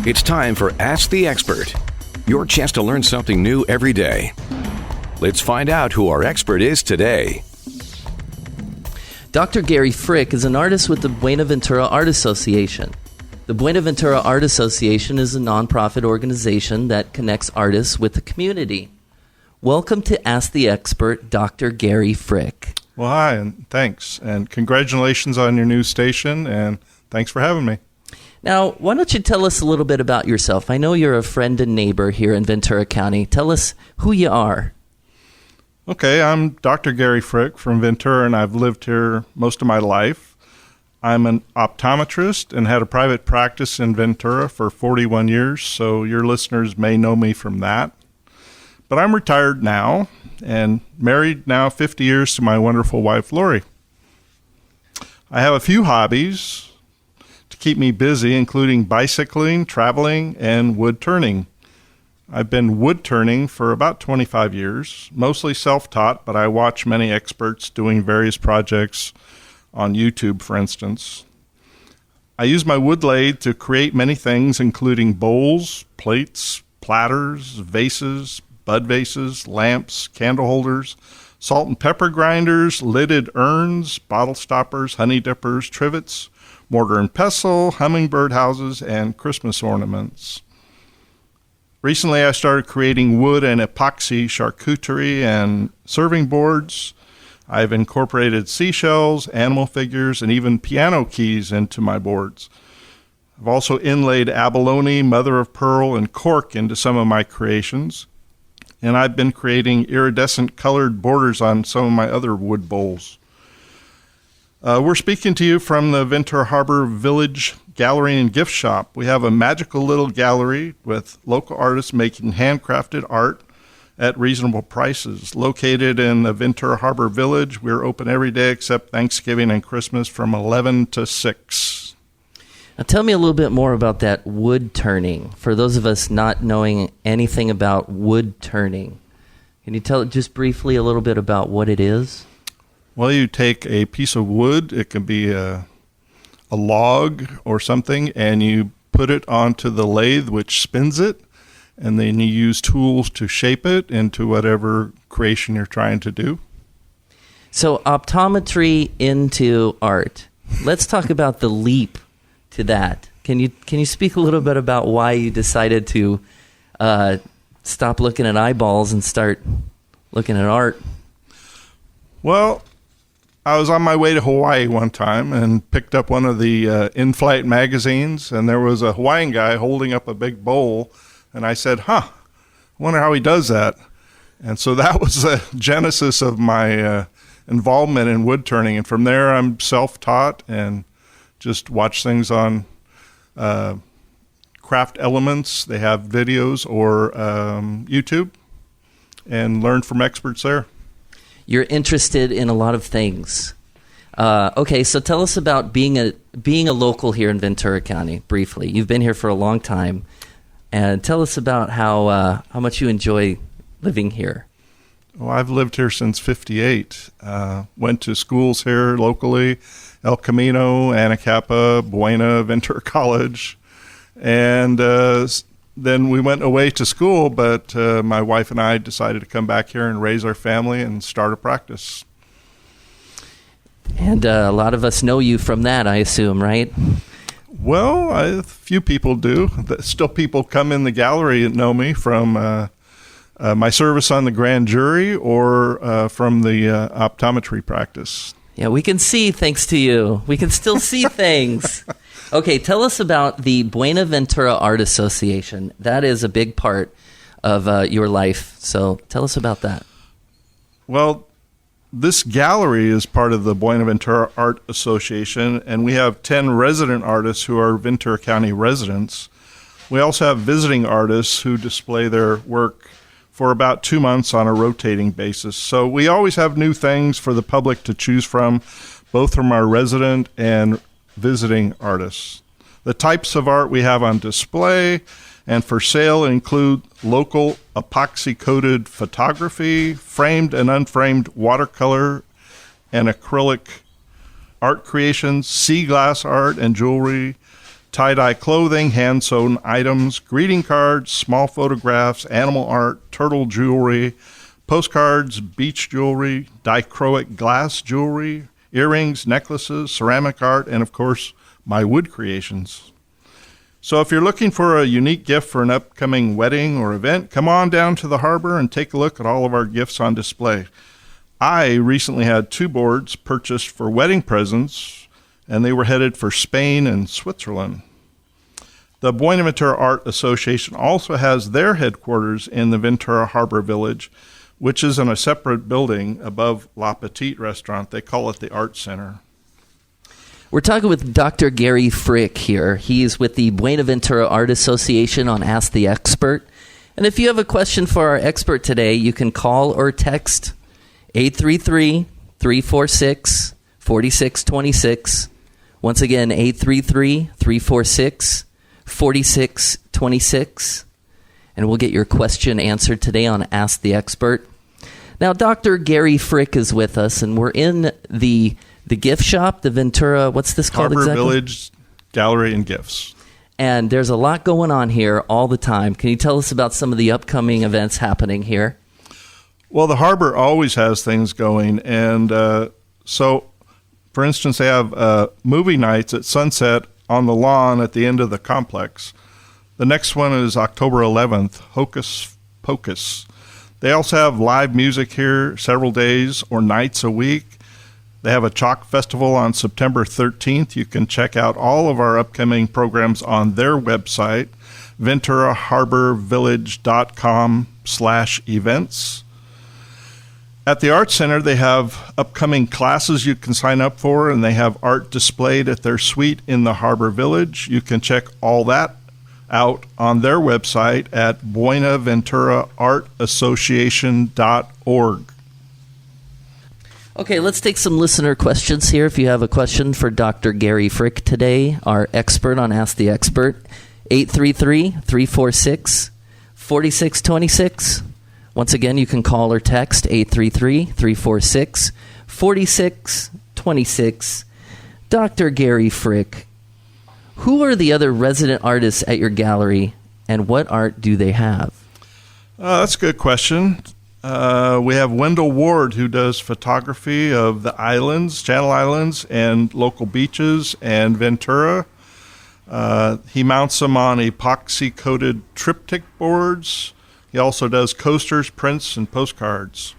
It's time for Ask the Expert, your chance to learn something new every day. Let's find out who our expert is today. Dr. Gary Frick is an artist with the Buenaventura Art Association. The Buenaventura Art Association is a nonprofit organization that connects artists with the community. Welcome to Ask the Expert, Dr. Gary Frick. Well, hi, and thanks. And congratulations on your new station, and thanks for having me. Now, why don't you tell us a little bit about yourself? I know you're a friend and neighbor here in Ventura County. Tell us who you are. Okay, I'm Dr. Gary Frick from Ventura, and I've lived here most of my life. I'm an optometrist and had a private practice in Ventura for 41 years, so your listeners may know me from that. But I'm retired now and married now 50 years to my wonderful wife, Lori. I have a few hobbies to keep me busy, including bicycling, traveling, and wood turning. I've been wood turning for about 25 years, mostly self-taught, but I watch many experts doing various projects on YouTube, for instance. I use my wood lathe to create many things, including bowls, plates, platters, vases, bud vases, lamps, candle holders, salt and pepper grinders, lidded urns, bottle stoppers, honey dippers, trivets, mortar and pestle, hummingbird houses, and Christmas ornaments. Recently, I started creating wood and epoxy charcuterie and serving boards. I've incorporated seashells, animal figures, and even piano keys into my boards. I've also inlaid abalone, mother of pearl, and cork into some of my creations. And I've been creating iridescent colored borders on some of my other wood bowls. We're speaking to you from the Ventura Harbor Village Gallery and Gift Shop. We have a magical little gallery with local artists making handcrafted art at reasonable prices. Located in the Ventura Harbor Village, we're open every day except Thanksgiving and Christmas from 11 to 6. Now tell me a little bit more about that wood turning. For those of us not knowing anything about wood turning, can you tell just briefly a little bit about what it is? Well, you take a piece of wood, it can be a log or something, and you put it onto the lathe, which spins it, and then you use tools to shape it into whatever creation you're trying to do. So optometry into art. Let's talk about the leap to that. Can you speak a little bit about why you decided to stop looking at eyeballs and start looking at art? Well, I was on my way to Hawaii one time and picked up one of the in-flight magazines, and there was a Hawaiian guy holding up a big bowl, and I said, I wonder how he does that. And so that was the genesis of my involvement in wood turning, and from there I'm self-taught and just watch things on Craft Elements. They have videos, or YouTube, and learn from experts there. You're interested in a lot of things. Okay, so tell us about being a local here in Ventura County, briefly. You've been here for a long time. And tell us about how much you enjoy living here. Well, I've lived here since '58. Went to schools here locally, El Camino, Anacapa, Buena, Ventura College. And then we went away to school, but my wife and I decided to come back here and raise our family and start a practice. And a lot of us know you from that, I assume, right? Well, a few people do. Still people come in the gallery and know me from my service on the grand jury or from the optometry practice. Yeah, we can see thanks to you. We can still see things. Okay, tell us about the Buenaventura Art Association. That is a big part of your life, so tell us about that. Well, this gallery is part of the Buenaventura Art Association, and we have 10 resident artists who are Ventura County residents. We also have visiting artists who display their work for about 2 months on a rotating basis. So we always have new things for the public to choose from, both from our resident and visiting artists. The types of art we have on display and for sale include local epoxy-coated photography, framed and unframed watercolor and acrylic art creations, sea glass art and jewelry, tie-dye clothing, hand-sewn items, greeting cards, small photographs, animal art, turtle jewelry, postcards, beach jewelry, dichroic glass jewelry, earrings, necklaces, ceramic art, and of course, my wood creations. So if you're looking for a unique gift for an upcoming wedding or event, come on down to the harbor and take a look at all of our gifts on display. I recently had 2 boards purchased for wedding presents, and they were headed for Spain and Switzerland. The Buenaventura Art Association also has their headquarters in the Ventura Harbor Village, which is in a separate building above La Petite Restaurant. They call it the Art Center. We're talking with Dr. Gary Frick here. He's with the Buenaventura Art Association on Ask the Expert. And if you have a question for our expert today, you can call or text 833-346-4626. Once again, 833-346-4626. And we'll get your question answered today on Ask the Expert. Now, Dr. Gary Frick is with us, and we're in the gift shop, the Ventura, what's this called Harbor exactly? Village Gallery and Gifts. And there's a lot going on here all the time. Can you tell us about some of the upcoming events happening here? Well, the harbor always has things going. And so, for instance, they have movie nights at sunset on the lawn at the end of the complex. The next one is October 11th, Hocus Pocus. They also have live music here several days or nights a week. They have a chalk festival on September 13th. You can check out all of our upcoming programs on their website, venturaharborvillage.com/events. At the Art Center, they have upcoming classes you can sign up for, and they have art displayed at their suite in the Harbor Village. You can check all that out on their website at buenaventuraartassociation.org. Okay, let's take some listener questions here. If you have a question for Dr. Gary Frick today, our expert on Ask the Expert, 833-346-4626. Once again, you can call or text 833-346-4626. Dr. Gary Frick, who are the other resident artists at your gallery, and what art do they have? That's a good question. We have Wendell Ward, who does photography of the islands, Channel Islands, and local beaches, and Ventura. He mounts them on epoxy-coated triptych boards. He also does coasters, prints, and postcards.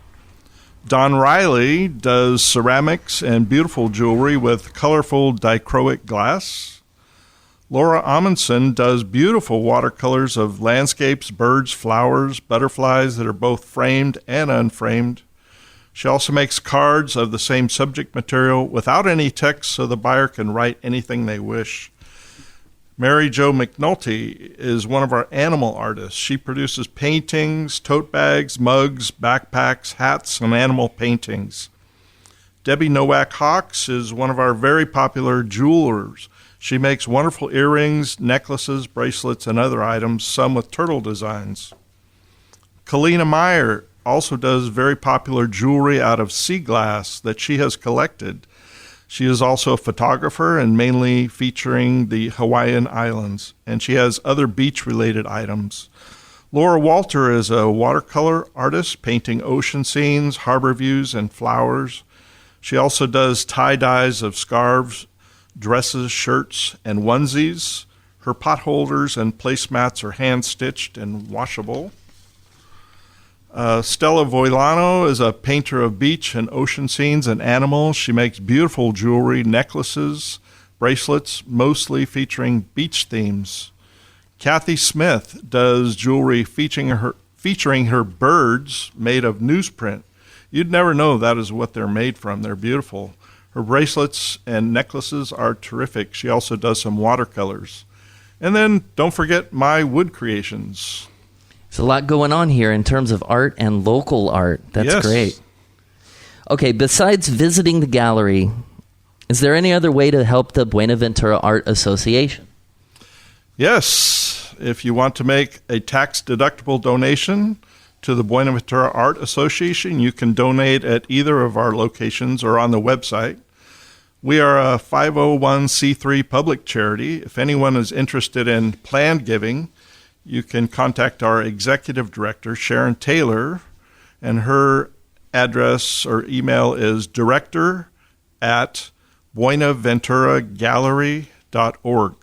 Don Riley does ceramics and beautiful jewelry with colorful dichroic glass. Laura Amundsen does beautiful watercolors of landscapes, birds, flowers, butterflies that are both framed and unframed. She also makes cards of the same subject material without any text so the buyer can write anything they wish. Mary Jo McNulty is one of our animal artists. She produces paintings, tote bags, mugs, backpacks, hats, and animal paintings. Debbie Nowak-Hawks is one of our very popular jewelers. She makes wonderful earrings, necklaces, bracelets, and other items, some with turtle designs. Kalina Meyer also does very popular jewelry out of sea glass that she has collected. She is also a photographer and mainly featuring the Hawaiian Islands, and she has other beach-related items. Laura Walter is a watercolor artist painting ocean scenes, harbor views, and flowers. She also does tie-dyes of scarves, dresses, shirts, and onesies. Her pot holders and placemats are hand-stitched and washable. Stella Voilano is a painter of beach and ocean scenes and animals. She makes beautiful jewelry, necklaces, bracelets, mostly featuring beach themes. Kathy Smith does jewelry featuring her birds made of newsprint. You'd never know that is what they're made from. They're beautiful. Her bracelets and necklaces are terrific. She also does some watercolors. And then don't forget my wood creations. There's a lot going on here in terms of art and local art. That's Yes. great. Okay, besides visiting the gallery, is there any other way to help the Buenaventura Art Association? Yes, if you want to make a tax-deductible donation to the Buenaventura Art Association, you can donate at either of our locations or on the website. We are a 501c3 public charity. If anyone is interested in planned giving, you can contact our executive director, Sharon Taylor, and her address or email is director@buenaventuragallery.org.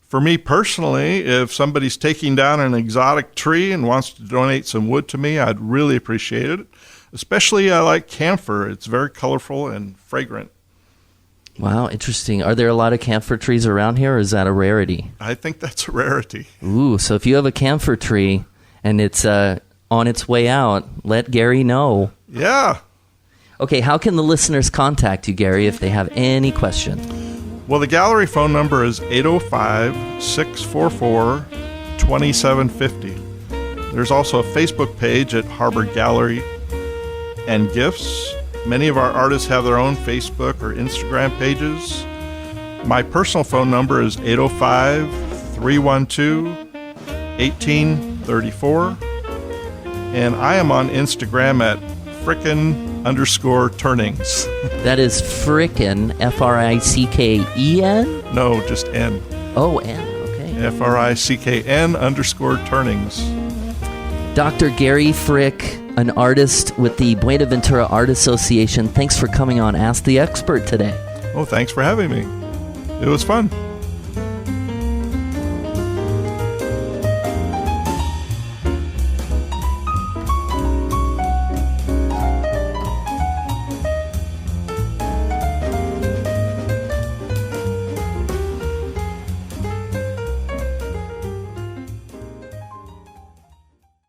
For me personally, if somebody's taking down an exotic tree and wants to donate some wood to me, I'd really appreciate it. Especially I like camphor. It's very colorful and fragrant. Wow, interesting. Are there a lot of camphor trees around here, or is that a rarity? I think that's a rarity. Ooh, so if you have a camphor tree and it's on its way out, let Gary know. Yeah. Okay, how can the listeners contact you, Gary, if they have any question? Well, the gallery phone number is 805-644-2750. There's also a Facebook page at Harbor Gallery and Gifts. Many of our artists have their own Facebook or Instagram pages. My personal phone number is 805-312-1834. And I am on Instagram at frickin_turnings. That is frickin', Fricken? No, just N. Oh, N, okay. FRICKN_turnings. Dr. Gary Frick, an artist with the Buenaventura Art Association. Thanks for coming on Ask the Expert today. Oh, thanks for having me. It was fun.